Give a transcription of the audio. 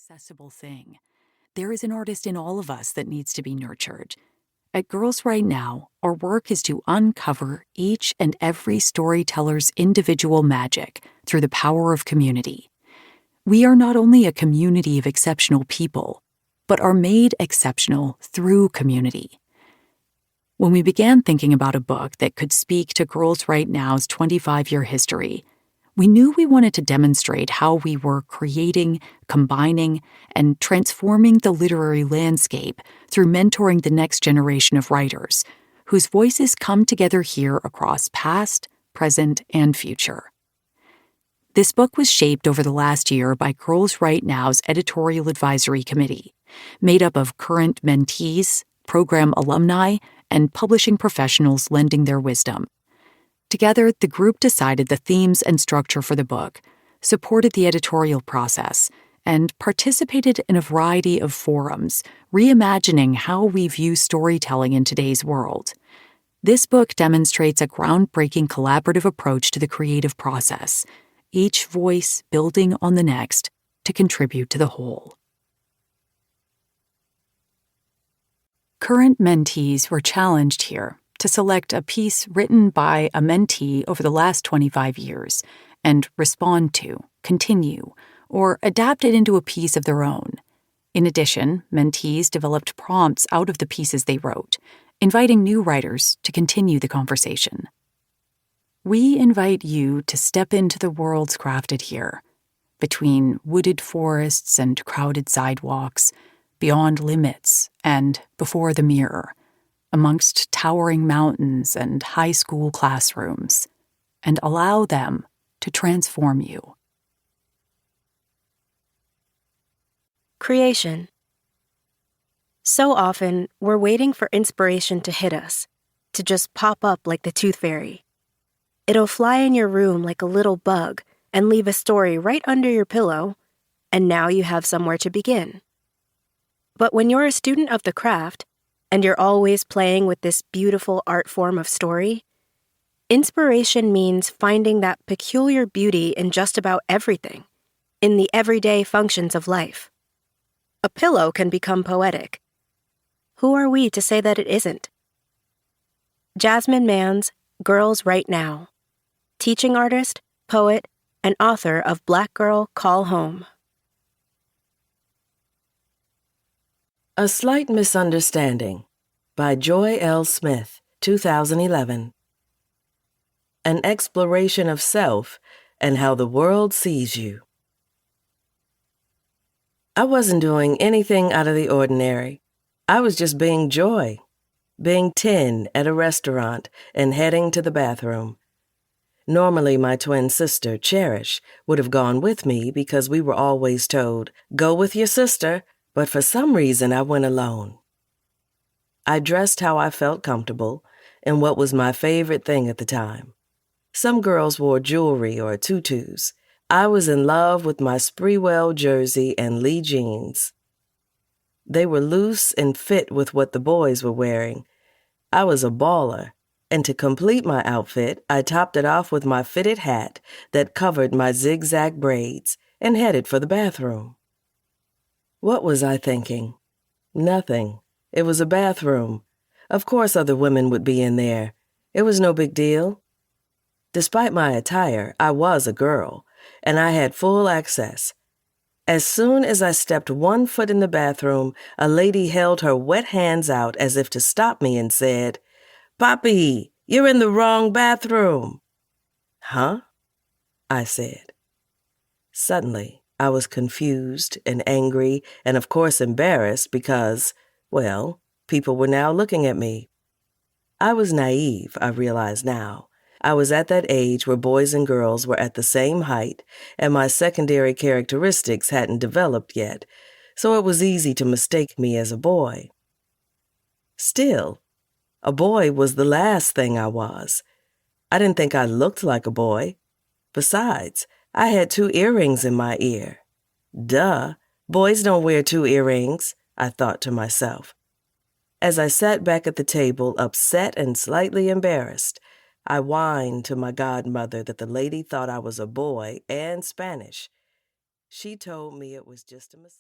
accessible thing. There is an artist in all of us that needs to be nurtured. At Girls Right Now, our work is to uncover each and every storyteller's individual magic through the power of community. We are not only a community of exceptional people, but are made exceptional through community. When we began thinking about a book that could speak to Girls Right Now's 25-year history, we knew we wanted to demonstrate how we were creating, combining, and transforming the literary landscape through mentoring the next generation of writers, whose voices come together here across past, present, and future. This book was shaped over the last year by Girls Right Now's editorial advisory committee, made up of current mentees, program alumni, and publishing professionals lending their wisdom. Together, the group decided the themes and structure for the book, supported the editorial process, and participated in a variety of forums, reimagining how we view storytelling in today's world. This book demonstrates a groundbreaking collaborative approach to the creative process, each voice building on the next to contribute to the whole. Current mentees were challenged here to select a piece written by a mentee over the last 25 years and respond to, continue, or adapt it into a piece of their own. In addition, mentees developed prompts out of the pieces they wrote, inviting new writers to continue the conversation. We invite you to step into the worlds crafted here, between wooded forests and crowded sidewalks, beyond limits and before the mirror, amongst towering mountains and high school classrooms, and allow them to transform you. Creation. So often, we're waiting for inspiration to hit us, to just pop up like the tooth fairy. It'll fly in your room like a little bug and leave a story right under your pillow, and now you have somewhere to begin. But when you're a student of the craft, and you're always playing with this beautiful art form of story, inspiration means finding that peculiar beauty in just about everything, in the everyday functions of life. A pillow can become poetic. Who are we to say that it isn't? Jasmine Mann's Girls Right Now, teaching artist, poet, and author of Black Girl Call Home. A Slight Misunderstanding by Joy L. Smith, 2011. An exploration of self and how the world sees you. I wasn't doing anything out of the ordinary. I was just being Joy, being 10 at a restaurant and heading to the bathroom. Normally, my twin sister, Cherish, would have gone with me because we were always told, "Go with your sister," but for some reason I went alone. I dressed how I felt comfortable and what was my favorite thing at the time. Some girls wore jewelry or tutus. I was in love with my Spreewell jersey and Lee jeans. They were loose and fit with what the boys were wearing. I was a baller, and to complete my outfit, I topped it off with my fitted hat that covered my zigzag braids and headed for the bathroom. What was I thinking? Nothing. It was a bathroom. Of course other women would be in there. It was no big deal. Despite my attire, I was a girl, and I had full access. As soon as I stepped one foot in the bathroom, a lady held her wet hands out as if to stop me and said, "Poppy, you're in the wrong bathroom." "Huh?" I said. Suddenly, I was confused and angry and of course embarrassed because, well, people were now looking at me. I was naive, I realize now. I was at that age where boys and girls were at the same height, and my secondary characteristics hadn't developed yet, so it was easy to mistake me as a boy. Still, a boy was the last thing I was. I didn't think I looked like a boy. Besides, I had 2 earrings in my ear. Duh, boys don't wear 2 earrings, I thought to myself. As I sat back at the table, upset and slightly embarrassed, I whined to my godmother that the lady thought I was a boy and Spanish. She told me it was just a mistake.